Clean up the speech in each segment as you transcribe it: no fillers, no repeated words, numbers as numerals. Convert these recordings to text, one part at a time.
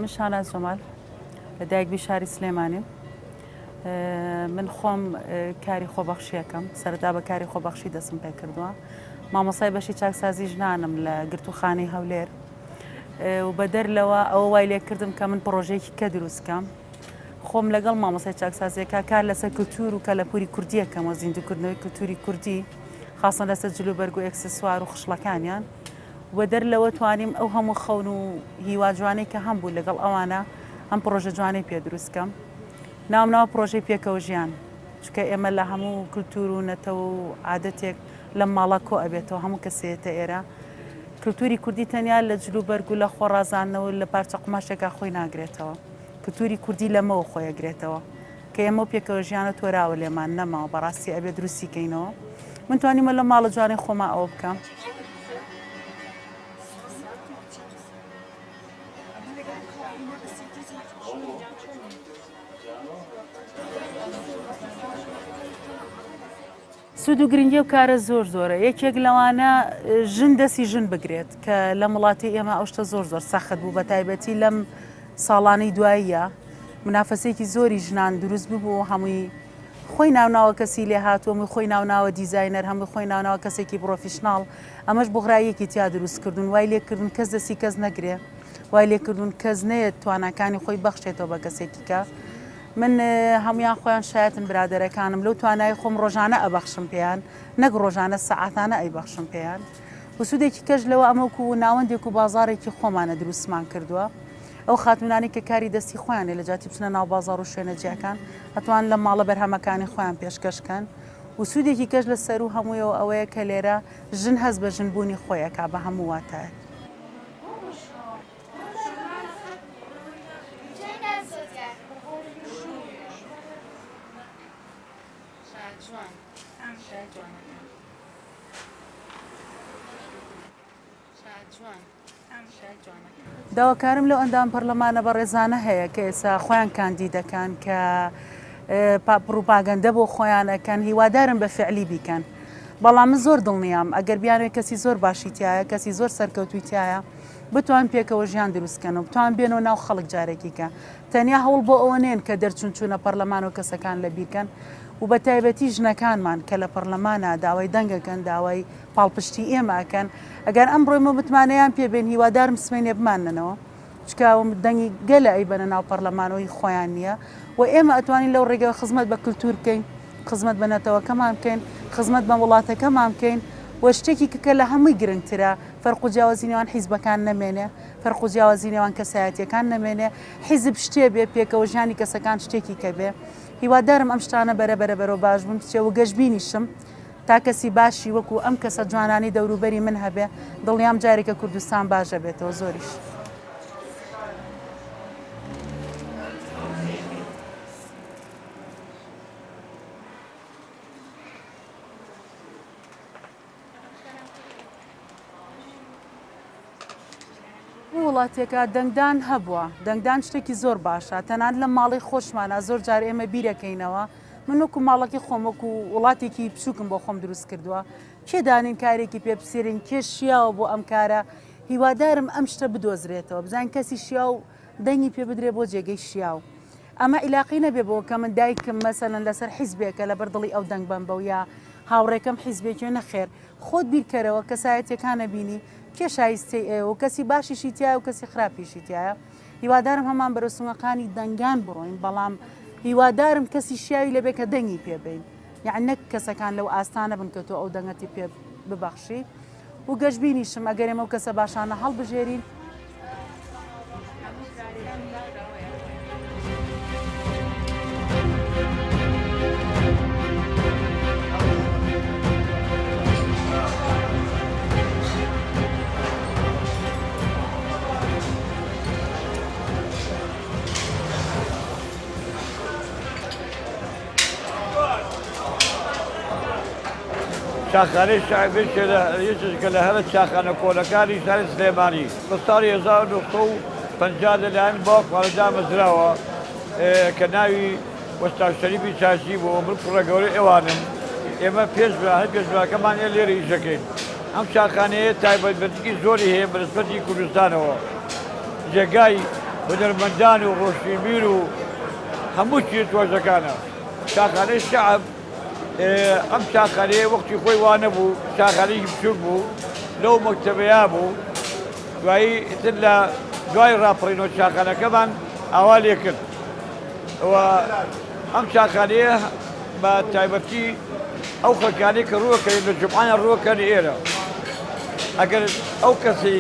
من شانە جەمال لە دایکبی شاری سلێمانیم. من خۆم کاری خۆبەخشیەکەم سەرەتا بە کاری خۆبەخشی دەستم پێ کردووە. مامۆسای بەشی چاکسازی ژنانم لە گرتوخانەی هەولێر و بە دەرلەوە ئەوە وای لێ کردم کە من پرۆژەیەکی کە دروستکەم. خۆم لەگەڵ مامۆسای چاکسازیەکە کار لەسەر کولتور و کەلەپوری کوردیەکەمەوە زیندوکردنەوەی کولتوری کوردی خاصن لەسەر جلوبەرگ و ئەکسسوار و خشلەکانیان وە دەرلەوە توانیم ئەو هەموو خەون و هیوا جوانەی کە هەم بوو لەگەڵ ئەوانە ئەم پرۆژە جوانەی پێ دروستکەم. ناومناوە پرۆژەی پێکەوە ژیان چکە ئێمە لە هەموو کولتور و نەتەوە و عادەتێک لەم ماڵە کۆ ئەبێتەوە هەموو کەسێتە ئێرە. کولتوری کوردی تەنیا لە جلوبەرگ و لە خۆڕازانەوە لە پارچە قماشێکا خۆی ناگرێتەوە. کولتوری کوردی لەمەوە خۆیەگرێتەوە کە ئێمە پێکەوە ژیانە تۆراوە لێمان نەماوە بەڕاستی ئەبێ دروستیکەینەوە. من توانیمە لە ماڵە جوانەی خۆما ئەوە بکەم. سود و گرنگی و کارە زۆرە یەکێک لەوانە ژن دەستی ژن بگرێت کە لە وڵاتی ئێمە ئەو شتە زۆر سەخت بوو بە تایبەتی لەم ساڵانەی دواییە منافەسێکی زۆری ژنان دروست ببوو هەمووی خۆی ناوناوە کەسی لێ هاتووە خۆی ناوناوە دیزاینەر هەموو خۆی ناوناوە کەسێکی پرۆفیشناڵ ئەمەش بۆغرایەکی تیا دروستکردون وای لێکردون کەس دەستی کەس نەگرێ وای لێکردون کەس نەیە توانەکانی خۆی بەخشێتەوە بە کەسێکی کە من هەمویان خۆیان شایەتن برادەرەکانم لەو توانای خۆم ڕۆژانە ئەبەخشم پێیان نەک ڕۆژانە سەعاتانە ئەیبەخشم پێیان و سوودێکی کەش لەوە ئەمەکو و ناوەندێک و بازارێکی خۆمانە دروستمان کردووە ئەو خاتونانی کە کاری دەستی خۆیانێ لە جاتی بچنە ناو بازار و شوێنە جیاکان هەتوان لە ماڵە بەرهەمەکانی خۆیان پێشکەشکەن و سوودێکی کەش لە سەر و هەموویەوە ئەوەیە کە لێرە ژن هەست بە ژنبوونی خۆیەکە بە هەموو واتایە. داواکارم لەو ئەندام پەرلەمانە بە ڕێزانە هەیە کە ئێستا خۆیان کاندی دەکەن کە پروپاگەندە بۆ خۆیانەکەن هیوادارن بە فعلی بیکەن بەڵام من زۆر دڵنیام ئەگەر بیانوێت کەسی زۆر باشیتیایە کەسی زۆر سەرکەوتویتیایە بتوان پێکەوە ژیان دروستکەن و بتوان بێنەوە ناو خەڵک جارێکیکە تەنیا هەوڵ بۆ ئەوە نێن کە دەرچوون چوونە پەرلەمان و کەسەکان لە بیرکەن و بە تایبەتی ژنەکانمان کە لە پەرلەمانە داوای دەنگەکەن داوای پاڵپشتی ئێمەکەن ئەگەر ئەم ڕۆیمە بتمانەیان پێبێن هیوادارم سمێنێ بماننەوە چکاوم دەنگی گەلە ئەیبەنە ناو پەرلەمانەوەی خۆیان نییە و ئێمە ئەتوانین لەو ڕێگەوە خزمەت بە کولتور بکەین خزمەت بە نەتەوەکەمان بکەین خزمەت بە وڵاتەکەمان بکەین و شتێکی کە لە هەمووی گرنگترە فەرق و جیاوازی نێوان حیزبەکان نەمێنێ فەرق و جیاوازی نێوان کەسایەتیەکان نەمێنێ حیزب شتێ بێ پێکەوە ژیانی کەسەکان شتێکی کە بێ هیوادارم ئەم شتانە بەرەبەرەوە باش بوون چێ و گەشتبینیشم تا کەسی باشی وەکو ئەم کەسە جوانانی دەوروبەری من هەبێ دڵنیام جارێکە کوردستان باشە بێتەوە زۆریش. وڵاتێکە دەنگدان هەبووە دەنگدان شتێکی زۆر باشە تەنان لە ماڵی خۆشمانە زۆر جار ئێمە بیرەکەینەوە من وەکو ماڵەکی خۆم وەکو وڵاتێکی بچووکم بۆ خۆم دروست کردووە کێ دانین کارێکی پێ بسیرین کێ شیاوە بۆ ئەم کارە هیوادارم ئەم شتە بدۆزرێتەوە بزانین کەسی شیا و دەنگی پێ بدرێ بۆ جێگەی شیاو ئەمە عیلاقی نەبێ بۆ کە من دایکم مەسەلەن لەسەر حیزبێکە لەبەر دڵی ئەو دەنگ بم بە و یا هاوڕێکەم حیزبێکی نەخێر خۆت بیرکەرەوە کەسایەتیەکانە بینی کێ شایستی ئێوە کەسی باشیشی تایە و کەسی خراپیشی تایە هیوادارم هەمان بەرەسومەکانی دەنگان بڕۆین بەڵام هیوادارم کەسی شیاوی لەبێ کە دەنگی پێبین یعنی نەک کەسەکان لەو ئاستانە بن کە تۆ ئەو دەنگەتی پێ ببەخشی و گەشتبینیشم ئەگەر ئێمە و کەسە باشانە هەڵبژێرین چاخانەی شعبێکە لە هەرە چاخانە کۆلەکانی شاری سلێمانی بە ساڵی 1950 لەلایەن باوک وەڵەدا مەزراوە کە ناوی وەستا شەریفی چاشی بۆ من کوڕە گەورەی ئێوانم ئێمە پێشبراکەمان لێرە ئیشەکەین ئەم چاخانەیە تایبەتمەندی زۆری هەیە بە نسبەتی کوردستانەوە جێگای هونەرمەندان و ڕۆشنبیر و هەموو چی تۆزەکانە شاخانەی شەعب ئەم شاخانەیە وەختی خۆی وا نەبوو شاخانەیەکی بچووک بوو لەو مەکتەبەیە بوو دوایی ئیتر لە دوای ڕاپەڕینەوە شاخانەکەمان ئاوا لێ کرد ئەم شاخانەیە بە تایبەتی ئەو خەکانەی کە ڕووەکەین لە جومعانە ڕووەکەن ئێرە ئەگەر ئەو کەسی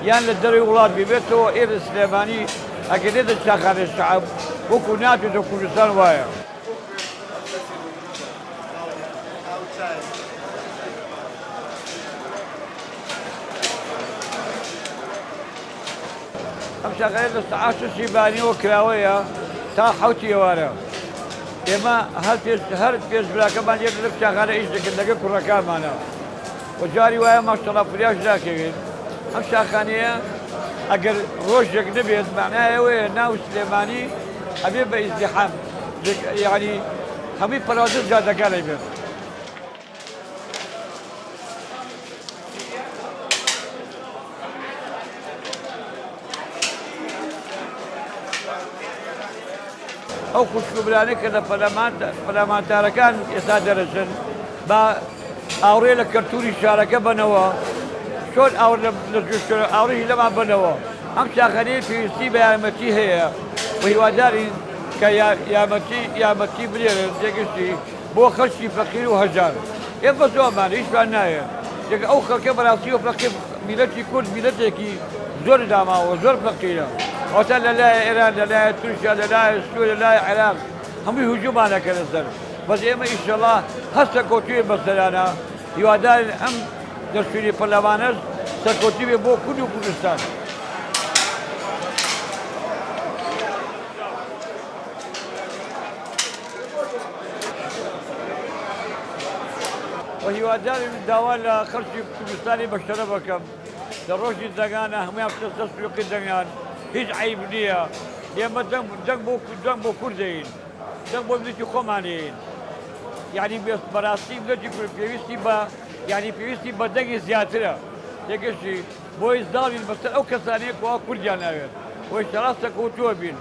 یان لە دەروی وڵات ببێتەوە ئێرە سلێمانی ئەگەر لێدە شاخانەی شەعب وەکو ناتوێتە کوردستان وایە ئەم شاخانەیە لە سەعات شەشی بانیەوە کراوەیە تا حەوتی ئێوارە ئێمە هەر پێشبراکەمان یەک لە شاخانە ئیش دەکەن لەگە کوڕەکانمانە و جاری وایە ماشەڵڵا فریاش ناکەوێت ئەم شاخانەیە ئەگەر ڕۆژێک نبێت معنایەوەیە ناو سلێمانی ئەبێ بە ئیزدیحام یعنی هەمووی پەراوزە جادەکانەی بێت ئەو خوشکبرانەی کە لە پەرلەمانتارەکان ئێستا دەرەچن بە ئاوڕێ لە کەلتوری شارەکە بنەوە چۆن ئاوڕێژی لەمان بنەوە ئەم شاخانەیە پێویستی بە یارمەتی هەیە و هیوادارین کە یارمەتی برێرن تێگەشتی بۆ خەڵکی فەقیر و هەژار ئێمە بە زۆرمان هیچمان نایە دەگە ئەو خەڵکە بەڕاستی و فەقیر میلەتی کورد میلەتێکی زۆر داماوە زۆر فەقیرە ئەوتا لەلایە ئێران لەلایە تورکیا لەلایە سووریا لەلایە عێراق هەمووی هجوومانەکە لەسەر بەس ئێمە ئینشەڵڵا هەستە کۆتوێ بەسەرانە هیوادارین ئەم دەستوری پەرلەمانەش سەرکۆتی بێ بۆ کورد و کوردستان و هیوادارین داوا لە خەڵکی کوردستانی بەشتەرە بکەم لە ڕۆژی دەنگانە هەمویان پێستە سوێقی دەنگان هیچ عیب نییە ئێمە دەنگ بۆ کوردین دەنگ بۆ ملەتی خۆمانین یعنی بەڕاستی ملەتی کورد پێویستی بە دەنگی زیاترە تێگەشتی بۆی زاڵین بەسەر ئەو کەسانەیە کوا کوردیان ناوێت و ئینشەڵڵا سەرکەوتووە بین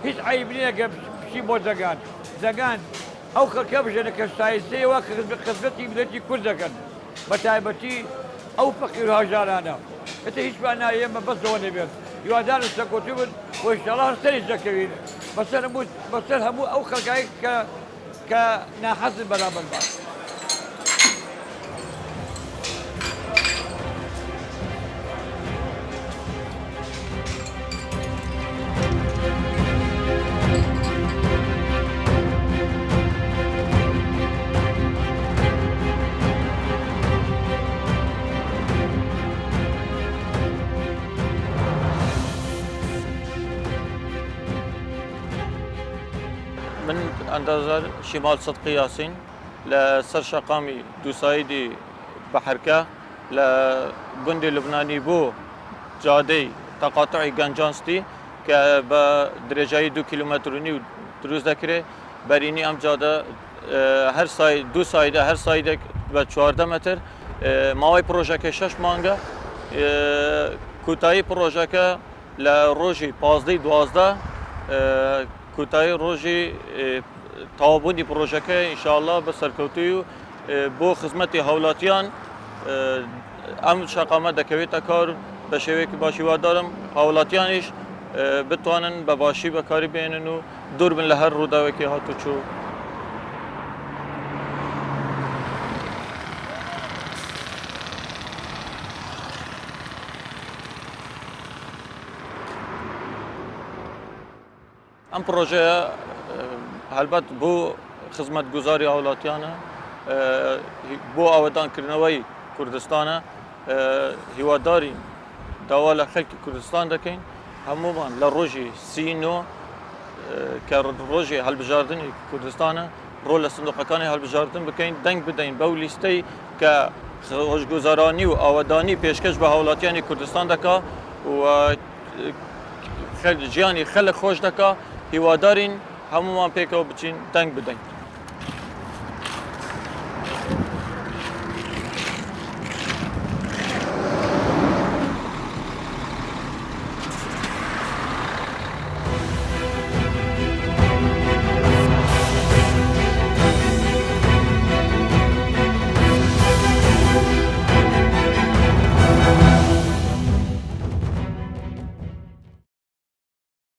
هیچ عیب نییە کە بچی بۆ دەنگان ئەو خەڵکە بژێنە کە شایستەیەوە کە خزمەتی ملەتی کورد دەکەن بە تایبەتی ئەو فەقیر و هەژارانە ئێتە هیچمان نایە ئێمە بەسەوە نەبێت هیوادارن سەرکەوتوو بن و ئینشەڵڵا سەریش دەکەوین بەسەر هەموو ئەو خەڵکایی کە ناحەزن بەرامبەر بە من اندازه شمال صدقي ياسين لسر شقامي دوسايدي بحركه لجندي لبناني بو جادي تقاطعي جنجانستي كبدرجه 2 كيلومتر ونيو دروز ذكره بريني ام جاده هر سايد دو سايده هر سايده ب 14 متر ماوي بروژه 6 مانگا کوتاهی پروژه لروجي 15 12 کوتاهی روژی تابونی پروژه ان شاء الله به سرکوتی بو خدمت هولاتیان ام شقامه دکویت کار به شوی که باشی و دارم هولاتیانش بتوانن به باشی به کاری بینن و دور بین لهر رودا که هاتو چو ام پروژه هلبت بو خدمت گزاری هولاتیانه بو آودان کرنوی کردستانه هیواداری دوال خلق کردستان دکین همومان لروجی سینو که روجی هلبجاردنی کردستانه رول صندوقکانی هلبجاردن بکین دنگ بدین بو لیستی که خوشگذرانی و آودانی پیشکش به هولاتیانی کردستان دکا و جیانی خلق خوش دکا هیوادارین همومان پیکو بچین دنگ بدین